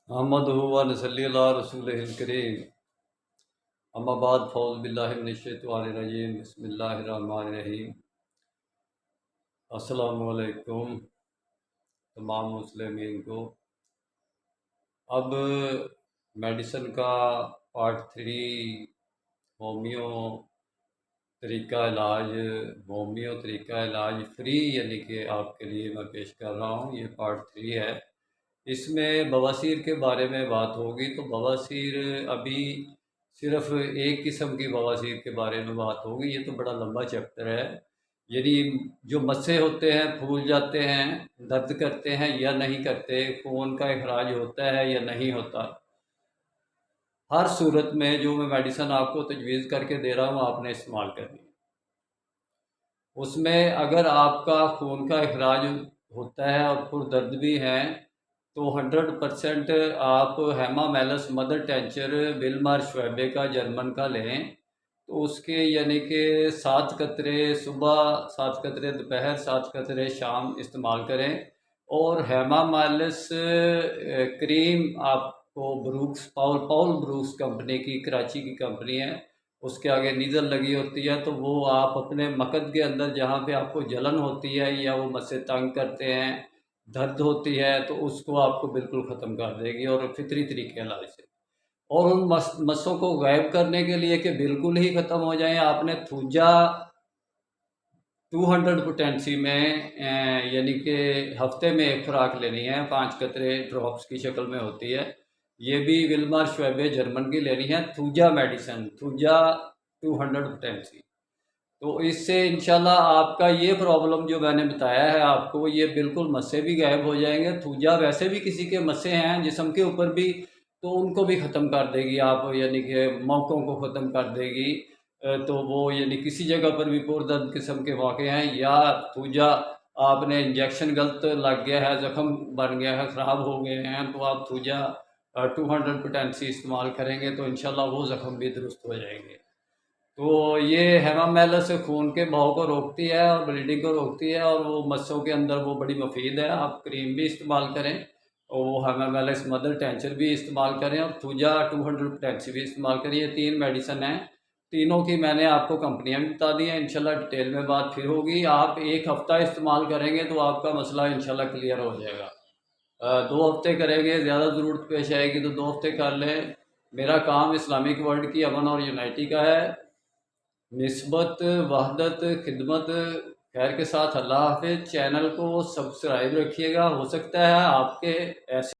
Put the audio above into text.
अहमदुहु व नसल्ली अला रसूलिहिल करीम। अम्मा बाद फौज़ बिल्लाहि मिनश्शैतानिर रजीम। बिस्मिल्लाहिर रहमानिर रहीम। अस्सलामु अलैकुम तमाम मुस्लिमीन को। अब मेडिसिन का पार्ट 3 होमियो होमियो तरीका इलाज फ्री यानी कि आपके लिए मैं पेश कर रहा हूँ। ये पार्ट 3 है। इसमें बवासीर के बारे में बात होगी। तो बवासीर अभी सिर्फ एक किस्म की बवासीर के बारे में बात होगी। ये तो बड़ा लंबा चैप्टर है। यानी जो मस्से होते हैं फूल जाते हैं, दर्द करते हैं या नहीं करते, खून का इखराज होता है या नहीं होता, हर सूरत में जो मैं मेडिसिन आपको तजवीज़ करके दे रहा हूँ आपने इस्तेमाल करनी है। उसमें अगर आपका खून का इखराज होता है और फिर दर्द भी है तो 100% आप हेमामेलस मदर टेंचर विल्मार श्वेबे का जर्मन का लें। तो उसके यानी कि 7 कतरे सुबह, 7 कतरे दोपहर, 7 कतरे शाम इस्तेमाल करें। और हेमामेलस क्रीम आपको पाउल ब्रूक्स कंपनी की, कराची की कंपनी है, उसके आगे नीडल लगी होती है। तो वो आप अपने मकद के अंदर जहाँ पे आपको जलन होती है या वो मस्से तंग करते हैं, दर्द होती है, तो उसको आपको बिल्कुल ख़त्म कर देगी और फितरी तरीके इलाज से। और उन मस्सों को गायब करने के लिए कि बिल्कुल ही ख़त्म हो जाएं, आपने थूजा 200 पोटेंसी में यानी कि हफ्ते में एक खुराक लेनी है। 5 कतरे ड्रॉप्स की शक्ल में होती है। ये भी विल्मार श्वेबे जर्मन की लेनी है। Thuja medicine, thuja 200 potency. तो इससे इंशाल्लाह आपका ये प्रॉब्लम जो मैंने बताया है आपको, ये बिल्कुल मस्से भी गायब हो जाएंगे। थूजा वैसे भी किसी के मस्से हैं जिस्म के ऊपर भी, तो उनको भी ख़त्म कर देगी आप, यानी कि मौकों को ख़त्म कर देगी। तो वो यानी किसी जगह पर भी पुरदर्द किस्म के वाक़े हैं या थूजा आपने इंजेक्शन गलत लग गया है, ज़ख़म बन गया है, ख़राब हो गए हैं, तो आप थूजा 200 पोटेंसी इस्तेमाल करेंगे तो इंशाल्लाह वो ज़ख़म भी दुरुस्त हो जाएंगे। तो ये हेमामेलस खून के बहाव को रोकती है और ब्लीडिंग को रोकती है और वो मस्सों के अंदर वो बड़ी मुफीद है। आप क्रीम भी इस्तेमाल करें और वो हेमामेलस मदर टेंचर भी इस्तेमाल करें और थूजा 200 पोटेंसी भी इस्तेमाल करें। ये 3 मेडिसिन हैं। तीनों की मैंने आपको कंपनियां भी बता दी हैं। इंशाल्लाह डिटेल में बात फिर होगी। आप एक हफ़्ता इस्तेमाल करेंगे तो आपका मसला इंशाल्लाह क्लियर हो जाएगा। 2 हफ्ते करेंगे, ज़्यादा ज़रूरत पेश आएगी तो 2 हफ्ते कर लें। मेरा काम इस्लामिक वर्ल्ड की अमन और यूनाइटी का है। निस्बत, वहदत, खिदमत, खैर के साथ अल्लाह हाफ़िज़। चैनल को सब्सक्राइब रखिएगा। हो सकता है आपके ऐसे